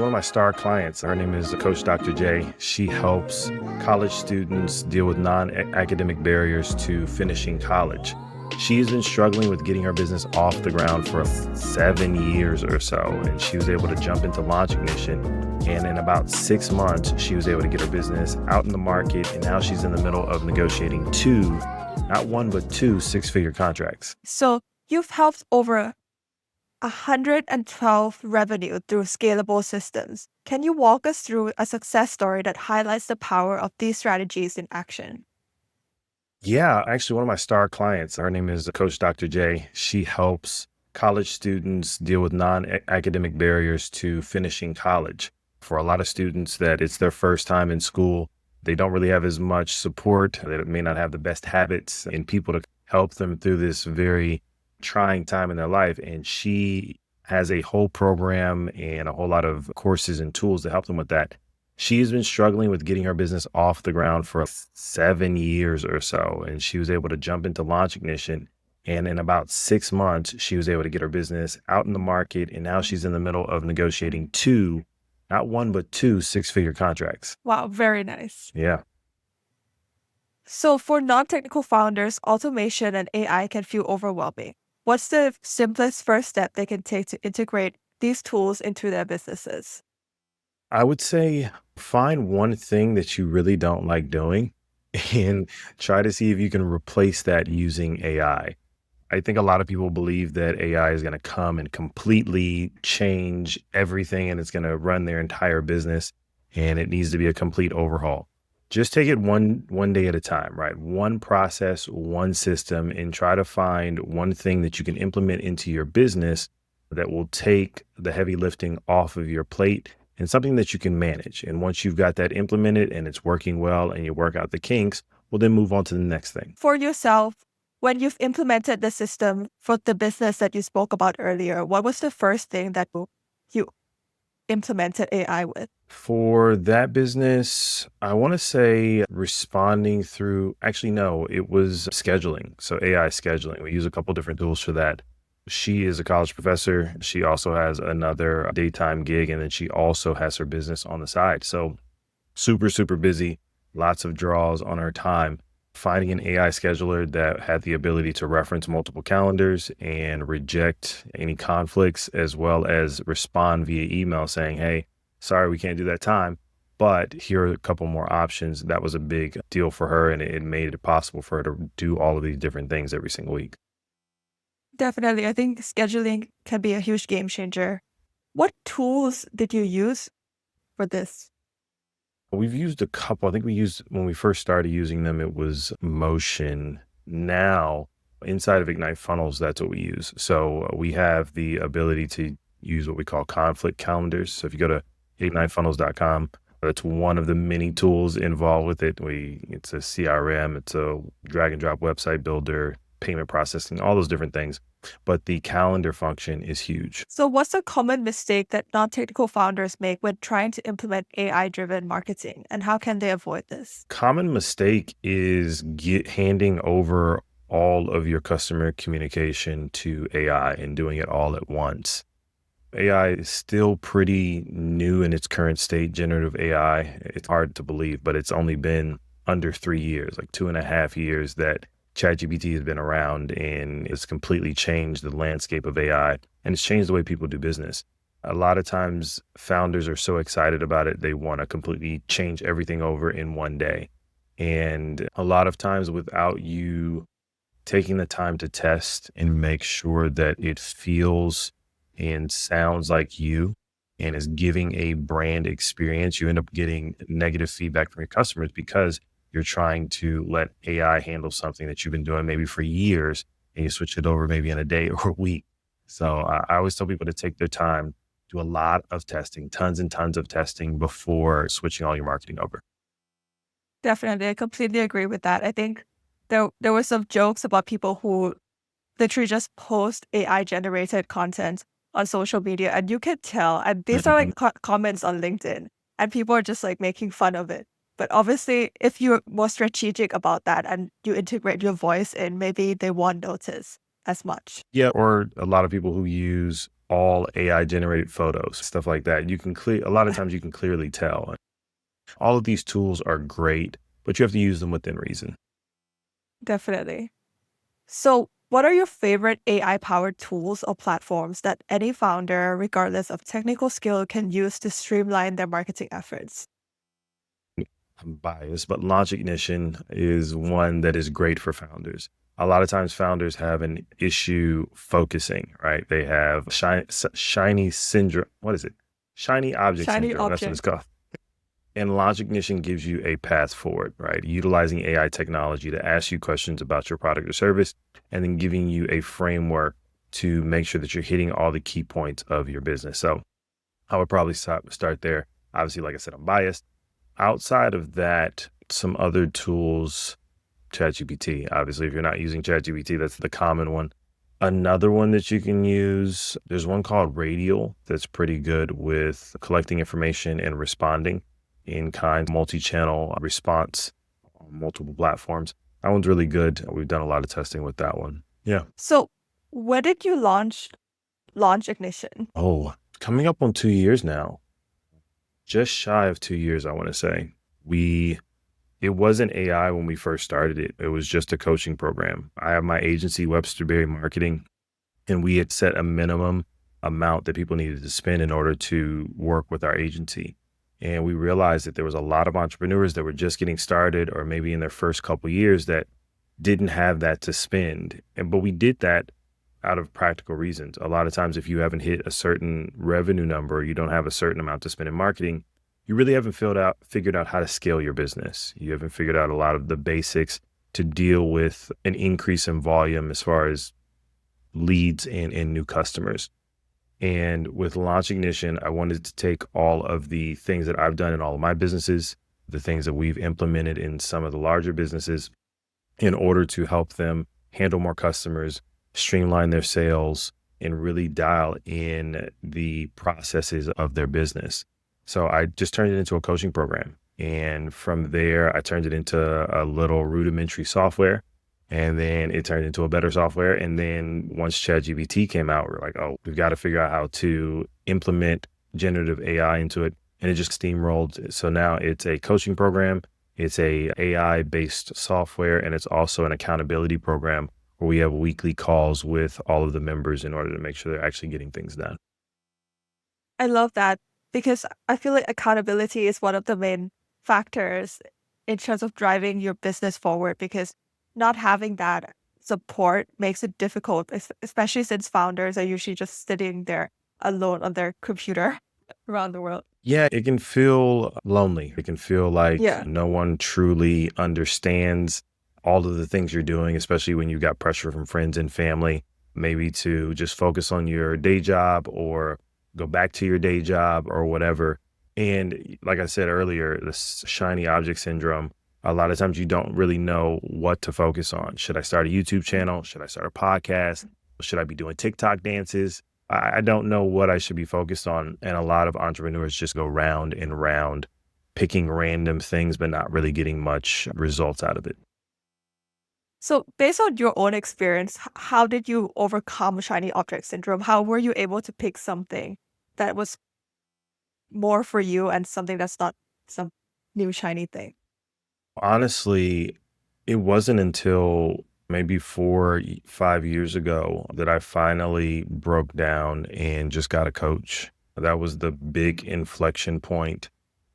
One of my star clients, her name is Coach Dr. J. She helps college students deal with non-academic barriers to finishing college. She has been struggling with getting her business off the ground for 7 years or so, and she was able to jump into Launch Ignition. And in about 6 months, she was able to get her business out in the market, and now she's in the middle of negotiating two, not one, but two six-figure contracts. So you've helped over 112 revenue through scalable systems. Can you walk us through a success story that highlights the power of these strategies in action? Yeah, actually, one of my star clients, her name is Coach Dr. J. She helps college students deal with non-academic barriers to finishing college. For a lot of students that it's their first time in school, they don't really have as much support. They may not have the best habits and people to help them through this very trying time in their life. And she has a whole program and a whole lot of courses and tools to help them with that. She has been struggling with getting her business off the ground for 7 years or so, and she was able to jump into Launch Ignition. And in about 6 months, she was able to get her business out in the market, and now she's in the middle of negotiating two, not one, but two six-figure contracts. Wow, very nice. Yeah. So for non-technical founders, automation and AI can feel overwhelming. What's the simplest first step they can take to integrate these tools into their businesses? I would say find one thing that you really don't like doing and try to see if you can replace that using AI. I think a lot of people believe that AI is going to come and completely change everything and it's going to run their entire business and it needs to be a complete overhaul. Just take it one day at a time, right? One process, one system, and try to find one thing that you can implement into your business that will take the heavy lifting off of your plate and something that you can manage. And once you've got that implemented and it's working well and you work out the kinks, we'll then move on to the next thing. For yourself, when you've implemented the system for the business that you spoke about earlier, what was the first thing that you implemented AI with? For that business, I want to say responding through, actually, no, it was scheduling. So AI scheduling. We use a couple different tools for that. She is a college professor. She also has another daytime gig, and then she also has her business on the side. So super, super busy, lots of draws on her time. Finding an AI scheduler that had the ability to reference multiple calendars and reject any conflicts, as well as respond via email saying, hey, sorry, we can't do that time, but here are a couple more options. That was a big deal for her, and it made it possible for her to do all of these different things every single week. Definitely. I think scheduling can be a huge game changer. What tools did you use for this? We've used a couple. I think when we first started using them, it was Motion. Now, inside of Ignite Funnels, that's what we use. So we have the ability to use what we call conflict calendars. So if you go to ignitefunnels.com, that's one of the many tools involved with it. It's a CRM, it's a drag and drop website builder, payment processing, all those different things. But the calendar function is huge. So what's a common mistake that non-technical founders make when trying to implement AI-driven marketing, and how can they avoid this? Common mistake is handing over all of your customer communication to AI and doing it all at once. AI is still pretty new in its current state, generative AI. It's hard to believe, but it's only been under 3 years, like 2.5 years that ChatGPT has been around, and it's completely changed the landscape of AI, and it's changed the way people do business. A lot of times founders are so excited about it, they want to completely change everything over in one day. And a lot of times without you taking the time to test and make sure that it feels and sounds like you and is giving a brand experience, you end up getting negative feedback from your customers because you're trying to let AI handle something that you've been doing maybe for years, and you switch it over maybe in a day or a week. So I always tell people to take their time, do a lot of testing, tons and tons of testing before switching all your marketing over. Definitely. I completely agree with that. I think there were some jokes about people who literally just post AI generated content on social media, and you can tell, and these are Mhm. like comments on LinkedIn, and people are just like making fun of it. But obviously, if you're more strategic about that and you integrate your voice in, maybe they won't notice as much. Yeah, or a lot of people who use all AI generated photos, stuff like that. A lot of times you can clearly tell. All of these tools are great, but you have to use them within reason. Definitely. So, what are your favorite AI powered tools or platforms that any founder, regardless of technical skill, can use to streamline their marketing efforts? I'm biased, but Launch Ignition is one that is great for founders. A lot of times founders have an issue focusing, right? They have shiny syndrome. What is it? Shiny object Shiny syndrome. That's what it's object. called. And Launch Ignition gives you a path forward, right? Utilizing AI technology to ask you questions about your product or service, and then giving you a framework to make sure that you're hitting all the key points of your business. So I would probably start there. Obviously, like I said, I'm biased. Outside of that, some other tools, ChatGPT. Obviously, if you're not using ChatGPT, that's the common one. Another one that you can use, there's one called Radial that's pretty good with collecting information and responding in kind, multi-channel response on multiple platforms. That one's really good. We've done a lot of testing with that one. Yeah. So, when did you launch Ignition? Oh, coming up on 2 years now. Just shy of 2 years, I want to say. It wasn't AI when we first started it. It was just a coaching program. I have my agency, Websterberry Marketing, and we had set a minimum amount that people needed to spend in order to work with our agency. And we realized that there was a lot of entrepreneurs that were just getting started or maybe in their first couple of years that didn't have that to spend. But we did that out of practical reasons. A lot of times, if you haven't hit a certain revenue number, you don't have a certain amount to spend in marketing, you really haven't figured out how to scale your business. You haven't figured out a lot of the basics to deal with an increase in volume as far as leads and new customers. And with Launch Ignition, I wanted to take all of the things that I've done in all of my businesses, the things that we've implemented in some of the larger businesses in order to help them handle more customers, streamline their sales, and really dial in the processes of their business. So I just turned it into a coaching program. And from there, I turned it into a little rudimentary software. And then it turned into a better software. And then once ChatGPT came out, we're like, oh, we've got to figure out how to implement generative AI into it. And it just steamrolled. So now it's a coaching program. It's a AI-based software, and it's also an accountability program where we have weekly calls with all of the members in order to make sure they're actually getting things done. I love that because I feel like accountability is one of the main factors in terms of driving your business forward because not having that support makes it difficult, especially since founders are usually just sitting there alone on their computer around the world. Yeah, it can feel lonely. It can feel like Yeah. no one truly understands all of the things you're doing, especially when you've got pressure from friends and family, maybe to just focus on your day job or go back to your day job or whatever. And like I said earlier, this shiny object syndrome, a lot of times you don't really know what to focus on. Should I start a YouTube channel? Should I start a podcast? Should I be doing TikTok dances? I don't know what I should be focused on. And a lot of entrepreneurs just go round and round, picking random things, but not really getting much results out of it. So, based on your own experience, how did you overcome shiny object syndrome? How were you able to pick something that was more for you and something that's not some new shiny thing? Honestly, it wasn't until maybe 5 years ago that I finally broke down and just got a coach. That was the big inflection point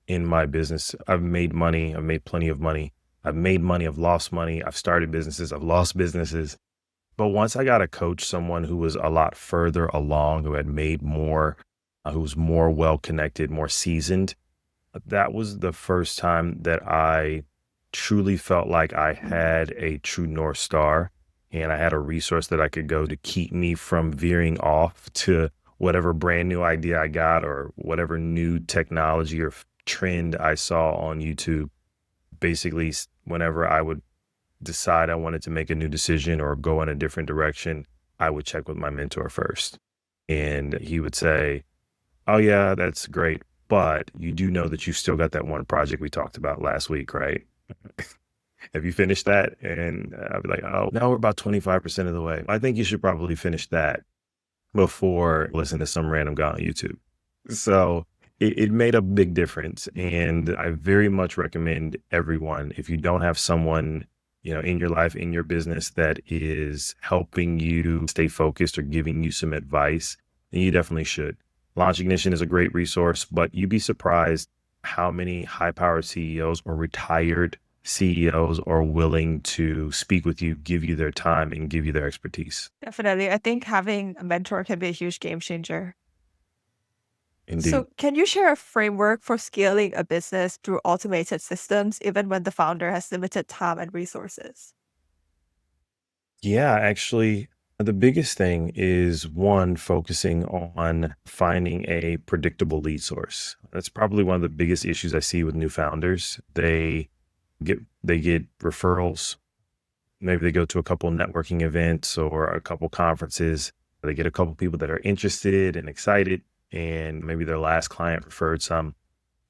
in my business. I've made money. I've made plenty of money. I've made money. I've lost money. I've started businesses. I've lost businesses. But once I got to coach someone who was a lot further along, who had made more, who was more well connected, more seasoned, that was the first time that I truly felt like I had a true North Star and I had a resource that I could go to keep me from veering off to whatever brand new idea I got or whatever new technology or trend I saw on YouTube. Basically, whenever I would decide I wanted to make a new decision or go in a different direction, I would check with my mentor first. And he would say, oh, yeah, that's great. But you do know that you still got that one project we talked about last week, right? Have you finished that? And I'd be like, oh, now we're about 25% of the way. I think you should probably finish that. before listening to some random guy on YouTube. So it made a big difference. And I very much recommend everyone, if you don't have someone, in your life, in your business that is helping you stay focused or giving you some advice, then you definitely should. Launch Ignition is a great resource, but you'd be surprised how many high powered CEOs or retired CEOs are willing to speak with you, give you their time, and give you their expertise. Definitely. I think having a mentor can be a huge game changer. Indeed. So, can you share a framework for scaling a business through automated systems, even when the founder has limited time and resources? Yeah, actually, the biggest thing is one, focusing on finding a predictable lead source. That's probably one of the biggest issues I see with new founders. They get referrals. Maybe they go to a couple networking events or a couple conferences. They get a couple people that are interested and excited, and maybe their last client referred some.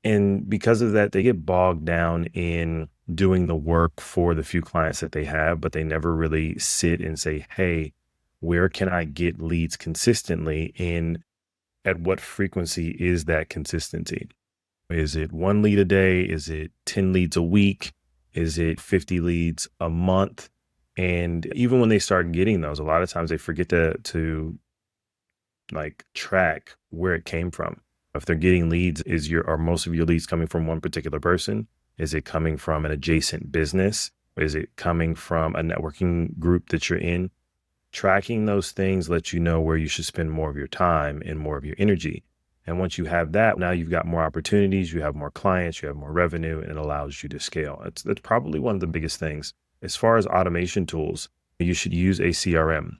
And because of that, they get bogged down in doing the work for the few clients that they have, but they never really sit and say, hey, where can I get leads consistently? And at what frequency is that consistency? Is it one lead a day? Is it 10 leads a week? Is it 50 leads a month? And even when they start getting those, a lot of times they forget to like track where it came from. If they're getting leads, are most of your leads coming from one particular person? Is it coming from an adjacent business? Is it coming from a networking group that you're in? Tracking those things lets you know where you should spend more of your time and more of your energy. And once you have that, now you've got more opportunities, you have more clients, you have more revenue, and it allows you to scale. That's probably one of the biggest things. As far as automation tools, you should use a CRM.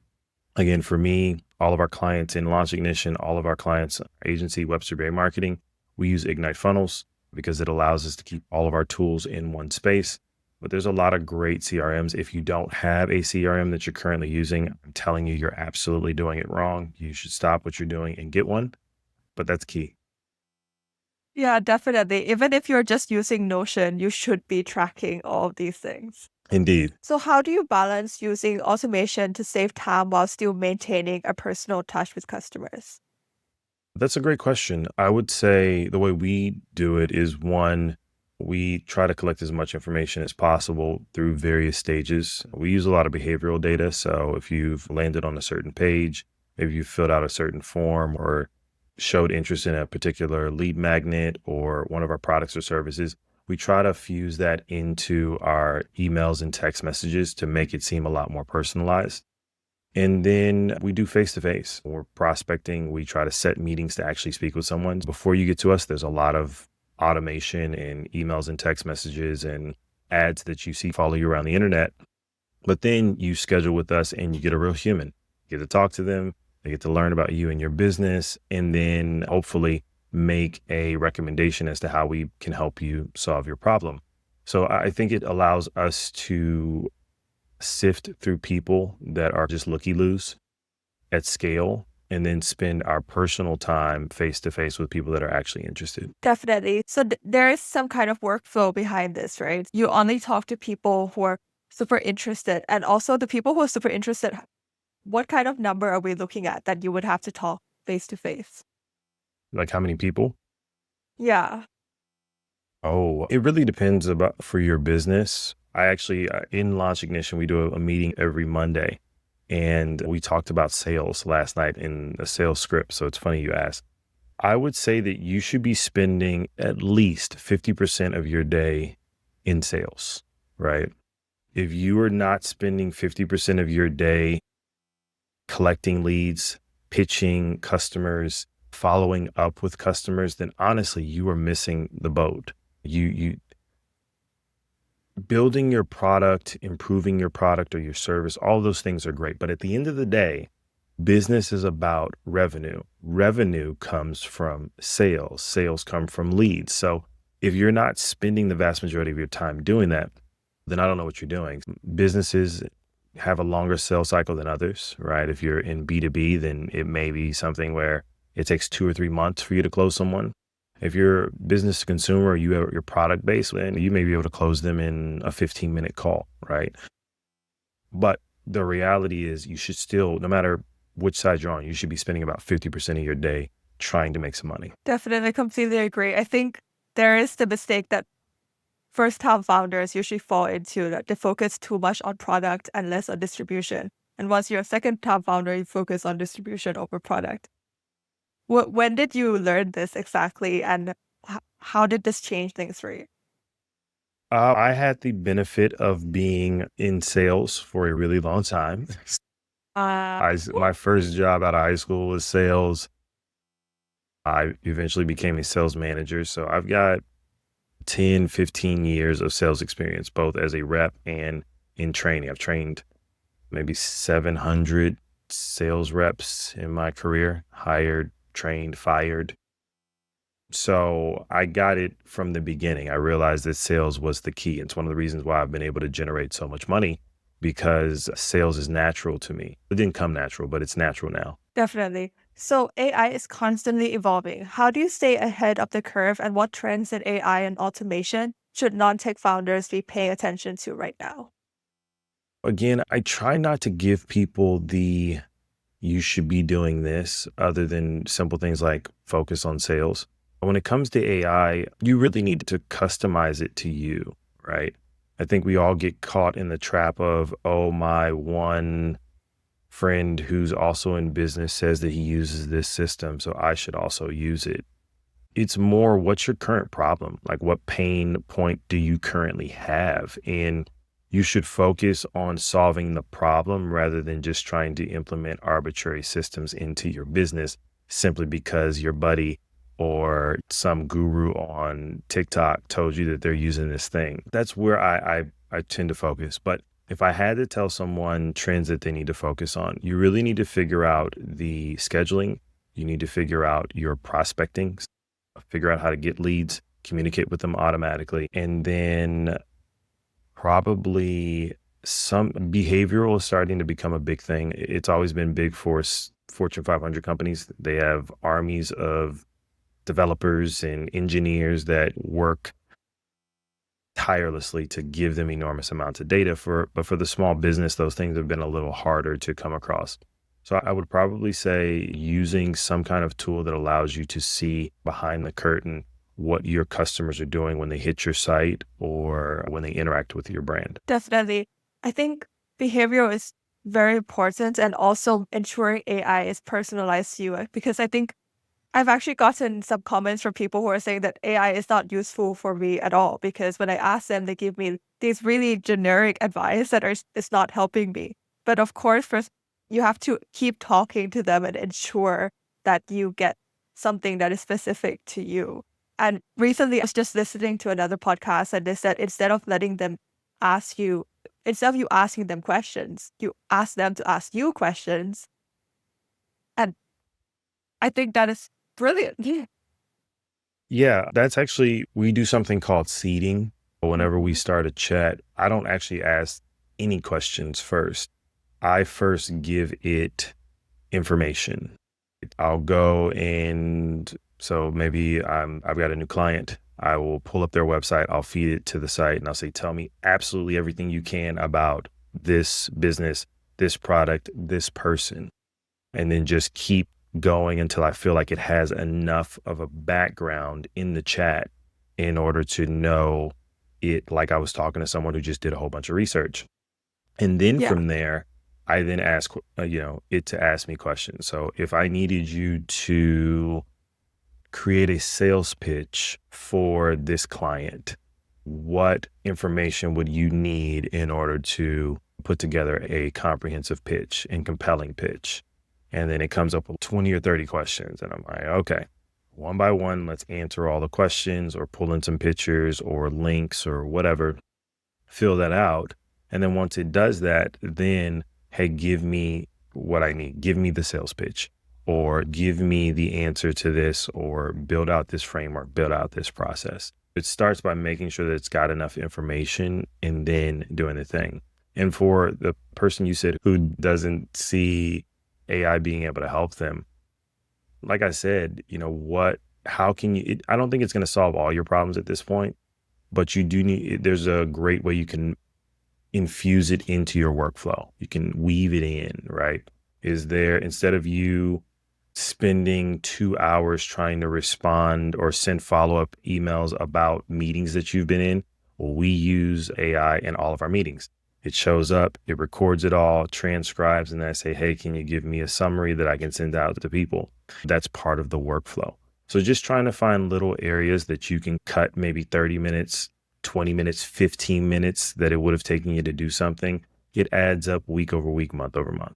Again, for me, all of our clients in Launch Ignition, all of our clients, agency, Webster Bay Marketing, we use Ignite Funnels because it allows us to keep all of our tools in one space. But there's a lot of great CRMs. If you don't have a CRM that you're currently using, I'm telling you, you're absolutely doing it wrong. You should stop what you're doing and get one. But that's key. Yeah, definitely. Even if you're just using Notion, you should be tracking all of these things. Indeed. So, how do you balance using automation to save time while still maintaining a personal touch with customers? That's a great question. I would say the way we do it is one, we try to collect as much information as possible through various stages. We use a lot of behavioral data. So if you've landed on a certain page, maybe you filled out a certain form or showed interest in a particular lead magnet or one of our products or services, we try to fuse that into our emails and text messages to make it seem a lot more personalized. And then we do face to face. When we're prospecting, we try to set meetings to actually speak with someone. Before you get to us, there's a lot of automation and emails and text messages and ads that you see follow you around the internet. But then you schedule with us and you get a real human. You get to talk to them, they get to learn about you and your business, and then hopefully make a recommendation as to how we can help you solve your problem. So I think it allows us to sift through people that are just looky-loos at scale and then spend our personal time face to face with people that are actually interested. Definitely. So, there is some kind of workflow behind this, right? You only talk to people who are super interested. And also, the people who are super interested, what kind of number are we looking at that you would have to talk face to face? Like how many people? Yeah. Oh, it really depends about for your business. I actually, in Launch Ignition, we do a meeting every Monday and we talked about sales last night in a sales script. So it's funny you ask. I would say that you should be spending at least 50% of your day in sales, right? If you are not spending 50% of your day collecting leads, pitching customers, following up with customers, then honestly, you are missing the boat. You building your product, improving your product or your service, all those things are great. But at the end of the day, business is about revenue. Revenue comes from sales. Sales come from leads. So if you're not spending the vast majority of your time doing that, then I don't know what you're doing. Businesses have a longer sales cycle than others, right? If you're in B2B, then it may be something where it takes 2 or 3 months for you to close someone. If you're business to consumer, you have your product base, then you may be able to close them in a 15-minute call, right? But the reality is you should still, no matter which side you're on. You should be spending about 50% of your day trying to make some money. Definitely, completely agree. I think there is the mistake that first-time founders usually fall into, that they focus too much on product and less on distribution. And once you're a second-time founder, you focus on distribution over product. When did you learn this exactly, and how did this change things for you? I had the benefit of being in sales for a really long time. My first job out of high school was sales. I eventually became a sales manager. So I've got 10, 15 years of sales experience, both as a rep and in training. I've trained maybe 700 sales reps in my career, hired, trained, fired. So I got it from the beginning. I realized that sales was the key. It's one of the reasons why I've been able to generate so much money, because sales is natural to me. It didn't come natural, but it's natural now. Definitely. So AI is constantly evolving. How do you stay ahead of the curve, and what trends in AI and automation should non-tech founders be paying attention to right now? Again, I try not to give people the you should be doing this other than simple things like focus on sales. When it comes to AI, you really need to customize it to you, right? I think we all get caught in the trap of, oh, my one friend who's also in business says that he uses this system, so I should also use it. It's more, what's your current problem? Like, what pain point do you currently have? And you should focus on solving the problem rather than just trying to implement arbitrary systems into your business simply because your buddy or some guru on TikTok told you that they're using this thing. That's where I tend to focus. But if I had to tell someone trends that they need to focus on, you really need to figure out the scheduling. You need to figure out your prospecting, figure out how to get leads, communicate with them automatically. And then probably some behavioral is starting to become a big thing. It's always been big for Fortune 500 companies. They have armies of developers and engineers that work tirelessly to give them enormous amounts of data. But for the small business, those things have been a little harder to come across. So I would probably say using some kind of tool that allows you to see behind the curtain what your customers are doing when they hit your site or when they interact with your brand. Definitely. I think behavioral is very important, and also ensuring AI is personalized to you, because I think I've actually gotten some comments from people who are saying that AI is not useful for me at all, because when I ask them, they give me these really generic advice that is not helping me. But of course, first, you have to keep talking to them and ensure that you get something that is specific to you. And recently, I was just listening to another podcast, and they said ask you, instead of you asking them questions, you ask them to ask you questions. And I think that is brilliant. Yeah. Yeah, that's actually, we do something called seeding. Whenever we Mhm. start a chat, I don't actually ask any questions first. I first give it information. I'll go and so maybe I've got a new client. I will pull up their website. I'll feed it to the site and I'll say, tell me absolutely everything you can about this business, this product, this person, and then just keep going until I feel like it has enough of a background in the chat in order to know it, like I was talking to someone who just did a whole bunch of research. And then Yeah. from there, I then ask, it to ask me questions. So if I needed you to create a sales pitch for this client, what information would you need in order to put together a comprehensive pitch and compelling pitch? And then it comes up with 20 or 30 questions. And I'm like, okay, one by one, let's answer all the questions or pull in some pictures or links or whatever, fill that out. And then once it does that, then, hey, give me what I need. Give me the sales pitch or give me the answer to this or build out this framework, build out this process. It starts by making sure that it's got enough information and then doing the thing. And for the person you said who doesn't see AI being able to help them, like I said, how can you, I don't think it's going to solve all your problems at this point, but you do need, there's a great way you can infuse it into your workflow. You can weave it in, right? Is there, instead of you spending 2 hours trying to respond or send follow-up emails about meetings that you've been in, we use AI in all of our meetings. It shows up, it records it all, transcribes, and then I say, hey, can you give me a summary that I can send out to people? That's part of the workflow. So just trying to find little areas that you can cut maybe 30 minutes, 20 minutes, 15 minutes that it would have taken you to do something. It adds up week over week, month over month.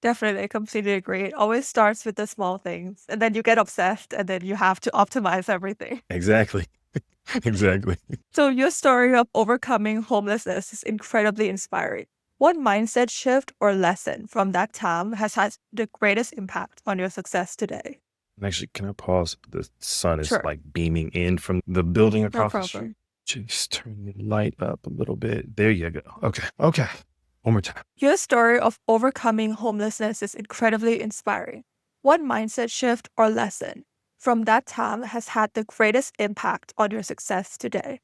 Definitely, I completely agree. It always starts with the small things, and then you get obsessed, and then you have to optimize everything. Exactly. Exactly. So, your story of overcoming homelessness is incredibly inspiring. What mindset shift or lesson from that time has had the greatest impact on your success today? And actually, can I pause? The sun is Sure, like beaming in from the building no across the street. problem. Just turn the light up a little bit. There you go. Okay. Okay. One more time. Your story of overcoming homelessness is incredibly inspiring. What mindset shift or lesson from that time has had the greatest impact on your success today?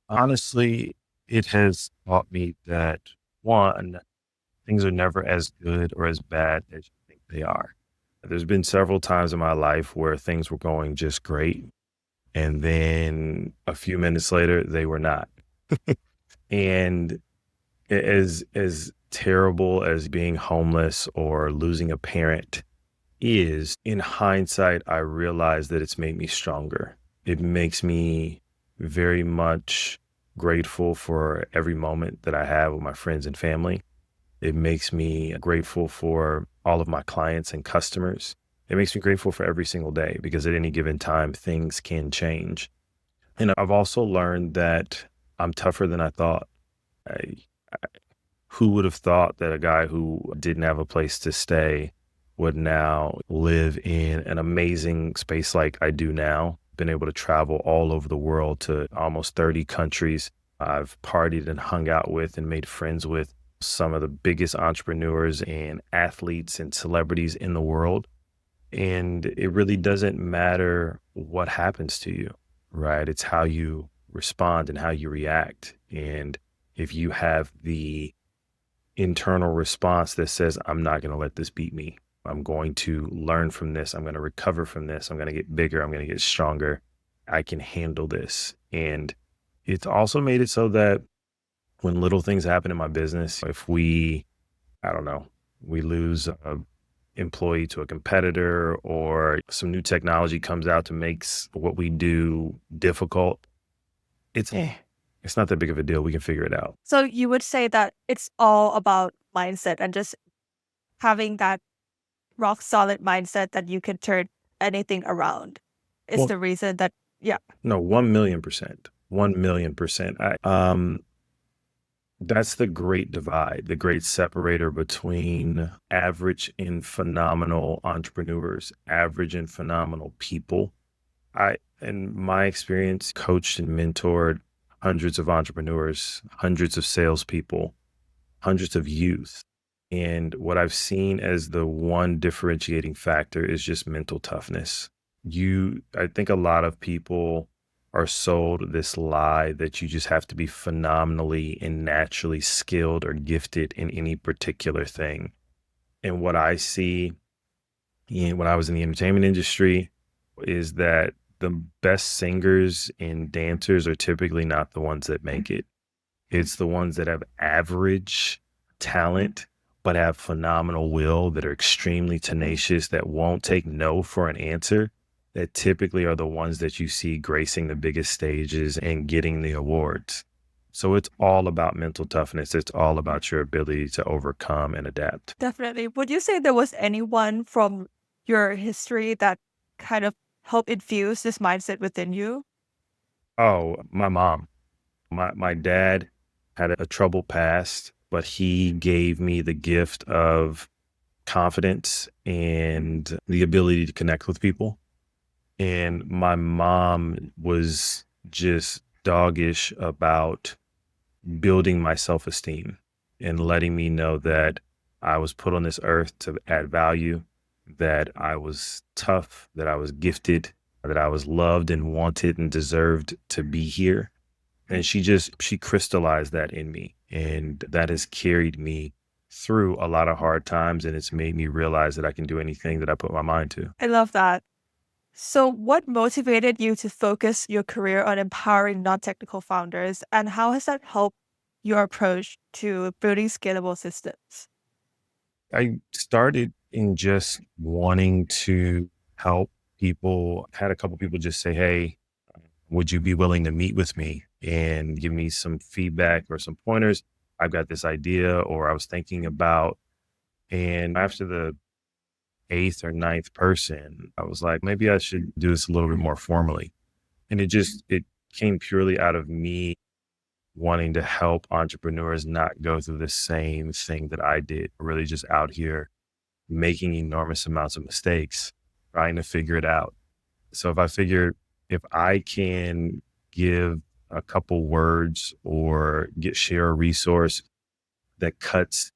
Honestly, it has taught me that one, things are never as good or as bad as you think they are. There's been several times in my life where things were going just great. And then a few minutes later, they were not. And as terrible as being homeless or losing a parent is, in hindsight, I realize that it's made me stronger. It makes me very much grateful for every moment that I have with my friends and family. It makes me grateful for all of my clients and customers. It makes me grateful for every single day because at any given time, things can change. And I've also learned that I'm tougher than I thought. I, who would have thought that a guy who didn't have a place to stay would now live in an amazing space like I do now? Been able to travel all over the world to almost 30 countries. I've partied and hung out with and made friends with some of the biggest entrepreneurs and athletes and celebrities in the world. And it really doesn't matter what happens to you, right? It's how you respond and how you react. And if you have the internal response that says, I'm not going to let this beat me, I'm going to learn from this, I'm going to recover from this, I'm going to get bigger, I'm going to get stronger, I can handle this. And it's also made it so that when little things happen in my business, if I don't know, we lose a employee to a competitor or some new technology comes out to makes what we do difficult, it's not that big of a deal. We can figure it out. So, you would say that it's all about mindset and just having that rock solid mindset that you can turn anything around is Well, the reason that, yeah, no, 1,000,000%. 1,000,000%. That's the great divide, the great separator between average and phenomenal entrepreneurs, average and phenomenal people. In my experience, coached and mentored hundreds of entrepreneurs, hundreds of salespeople, hundreds of youth. And what I've seen as the one differentiating factor is just mental toughness. I think a lot of people are sold this lie that you just have to be phenomenally and naturally skilled or gifted in any particular thing. And what I see when I was in the entertainment industry is that the best singers and dancers are typically not the ones that make it. It's the ones that have average talent, but have phenomenal will, that are extremely tenacious, that won't take no for an answer, that typically are the ones that you see gracing the biggest stages and getting the awards. So it's all about mental toughness. It's all about your ability to overcome and adapt. definitely. Would you say there was anyone from your history that kind of helped infuse this mindset within you? Oh, my mom. My dad had a troubled past, but he gave me the gift of confidence and the ability to connect with people. And my mom was just doggish about building my self-esteem and letting me know that I was put on this earth to add value, that I was tough, that I was gifted, that I was loved and wanted and deserved to be here. And she crystallized that in me. And that has carried me through a lot of hard times, and it's made me realize that I can do anything that I put my mind to. I love that. So, what motivated you to focus your career on empowering non technical founders, and how has that helped your approach to building scalable systems? I started in just wanting to help people. Had a couple people just say, "Hey, would you be willing to meet with me and give me some feedback or some pointers? I've got this idea, or I was thinking about." And after the eighth or ninth person, I was like, maybe I should do this a little bit more formally. And it came purely out of me wanting to help entrepreneurs not go through the same thing that I did, really just out here making enormous amounts of mistakes, trying to figure it out. So if I figure if I can give a couple words or share a resource that cuts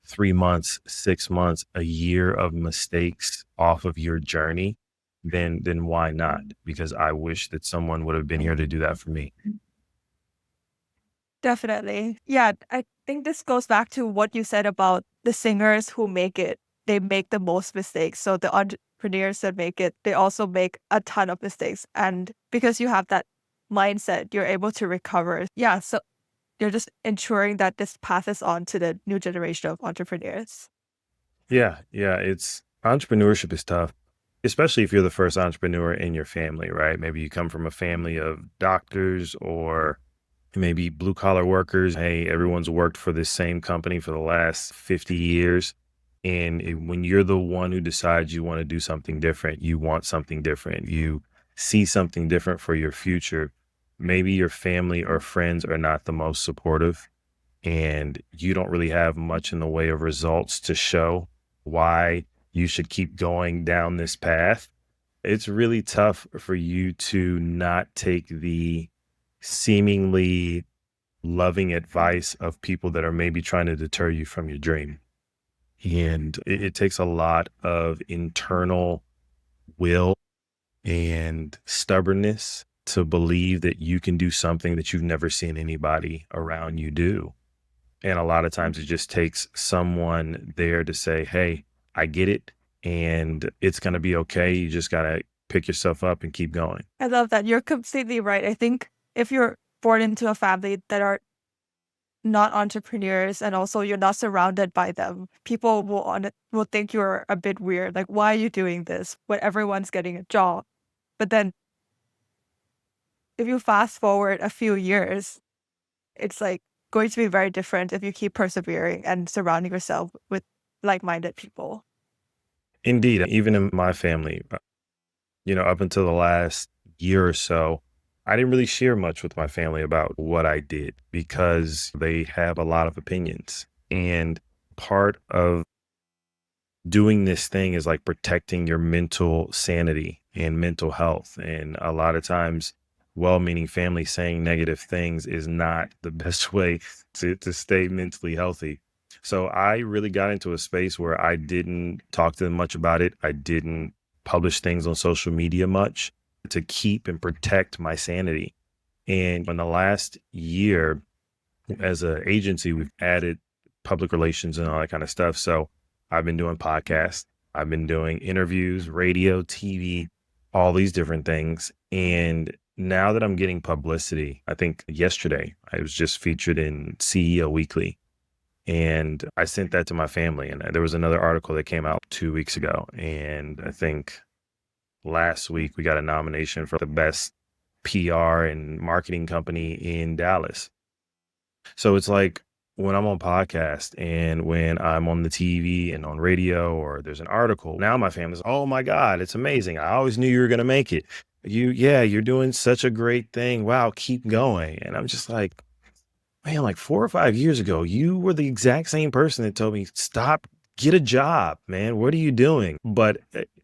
3 months, 6 months, a year of mistakes off of your journey, then why not? Because I wish that someone would have been here to do that for me. Definitely. Yeah, I think this goes back to what you said about the singers who make it. They make the most mistakes. So the entrepreneurs that make it, they also make a ton of mistakes. And because you have that mindset, you're able to recover. Yeah, so you're just ensuring that this passes on to the new generation of entrepreneurs. Yeah, yeah, it's entrepreneurship is tough, especially if you're the first entrepreneur in your family, right? Maybe you come from a family of doctors or maybe blue collar workers. Hey, everyone's worked for this same company for the last 50 years. And when you're the one who decides you want to do something different, you want something different, you see something different for your future. Maybe your family or friends are not the most supportive, and you don't really have much in the way of results to show why you should keep going down this path. It's really tough for you to not take the seemingly loving advice of people that are maybe trying to deter you from your dream. And it takes a lot of internal will and stubbornness to believe that you can do something that you've never seen anybody around you do. And a lot of times it just takes someone there to say, "Hey, I get it, and it's going to be okay. You just got to pick yourself up and keep going." I love that. You're completely right. I think if you're born into a family that are not entrepreneurs and also you're not surrounded by them, people will think you're a bit weird. Like, why are you doing this when everyone's getting a job? But then if you fast forward a few years, it's like going to be very different if you keep persevering and surrounding yourself with like-minded people. Indeed, even in my family, up until the last year or so, I didn't really share much with my family about what I did because they have a lot of opinions. And part of doing this thing is like protecting your mental sanity and mental health. And a lot of times, well meaning family saying negative things is not the best way to stay mentally healthy. So I really got into a space where I didn't talk to them much about it. I didn't publish things on social media much to keep and protect my sanity. And in the last year, as an agency, we've added public relations and all that kind of stuff. So I've been doing podcasts, I've been doing interviews, radio, TV, all these different things. And now that I'm getting publicity, I think yesterday I was just featured in CEO Weekly. And I sent that to my family. And there was another article that came out 2 weeks ago. And I think last week we got a nomination for the best PR and marketing company in Dallas. So it's like when I'm on podcast and when I'm on the TV and on radio or there's an article, now my family's, "Oh my God, it's amazing. I always knew you were going to make it. Yeah, you're doing such a great thing. Wow, keep going." And I'm just like, man, like 4 or 5 years ago, you were the exact same person that told me, "Stop, get a job, man. What are you doing?" But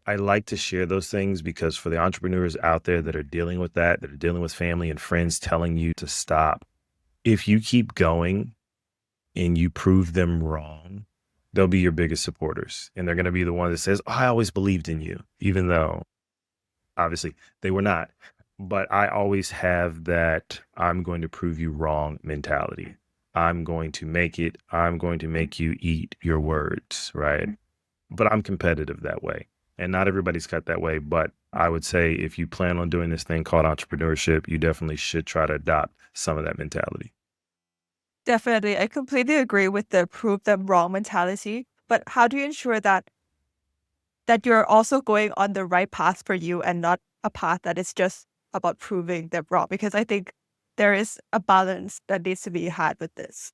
I like to share those things because for the entrepreneurs out there that are dealing with that are dealing with family and friends telling you to stop, if you keep going and you prove them wrong, they'll be your biggest supporters. And they're going to be the one that says, "Oh, I always believed in you," even though obviously they were not. But I always have that I'm going to prove you wrong mentality. I'm going to make it. I'm going to make you eat your words, right? But I'm competitive that way. And not everybody's cut that way. But I would say if you plan on doing this thing called entrepreneurship, you definitely should try to adopt some of that mentality. Definitely. I completely agree with the prove them wrong mentality. But how do you ensure that you're also going on the right path for you and not a path that is just about proving them wrong? Because I think there is a balance that needs to be had with this.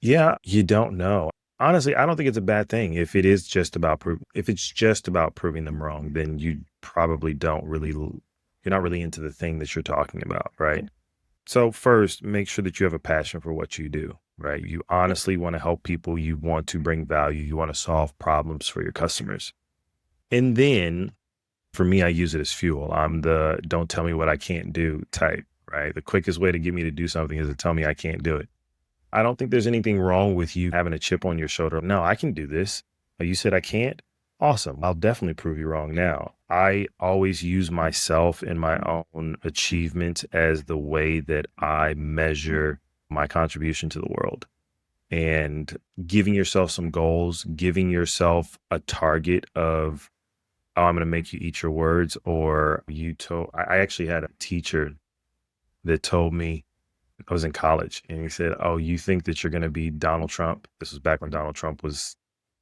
Yeah, you don't know. Honestly, I don't think it's a bad thing if it is just about if it's just about proving them wrong, then you probably don't really you're not really into the thing that you're talking about, right? So first, make sure that you have a passion for what you do, right? You honestly want to help people, you want to bring value, you want to solve problems for your customers. And then for me, I use it as fuel. I'm the don't tell me what I can't do type, right? The quickest way to get me to do something is to tell me I can't do it. I don't think there's anything wrong with you having a chip on your shoulder. No, I can do this. Oh, you said I can't? Awesome. I'll definitely prove you wrong now. I always use myself and my own achievements as the way that I measure my contribution to the world. And giving yourself some goals, giving yourself a target of, oh, I'm going to make you eat your words. Or I actually had a teacher that told me, I was in college, and he said, "Oh, you think that you're gonna be Donald Trump?" This was back when Donald Trump was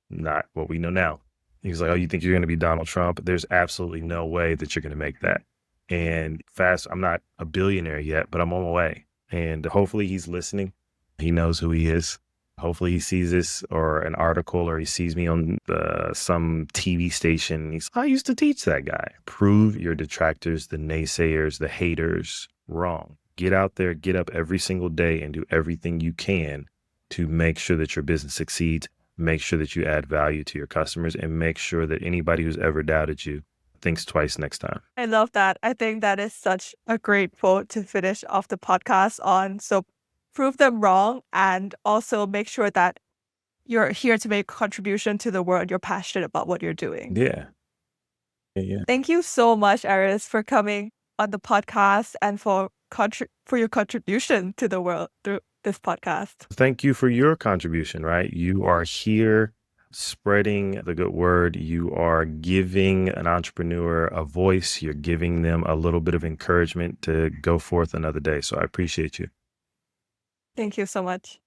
not what we know now. He's like, "Oh, you think you're gonna be Donald Trump? There's absolutely no way that you're gonna make that." And I'm not a billionaire yet, but I'm on my way. And hopefully he's listening. He knows who he is. Hopefully he sees this or an article or he sees me on some TV station. I used to teach that guy. Prove your detractors, the naysayers, the haters wrong. Get out there, get up every single day and do everything you can to make sure that your business succeeds, make sure that you add value to your customers, and make sure that anybody who's ever doubted you thinks twice next time. I love that. I think that is such a great quote to finish off the podcast on. So prove them wrong and also make sure that you're here to make contribution to the world. You're passionate about what you're doing. Yeah. Yeah. Yeah. Thank you so much, Arias, for coming on the podcast and for your contribution to the world through this podcast. Thank you for your contribution, right? You are here spreading the good word. You are giving an entrepreneur a voice. You're giving them a little bit of encouragement to go forth another day. So I appreciate you. Thank you so much.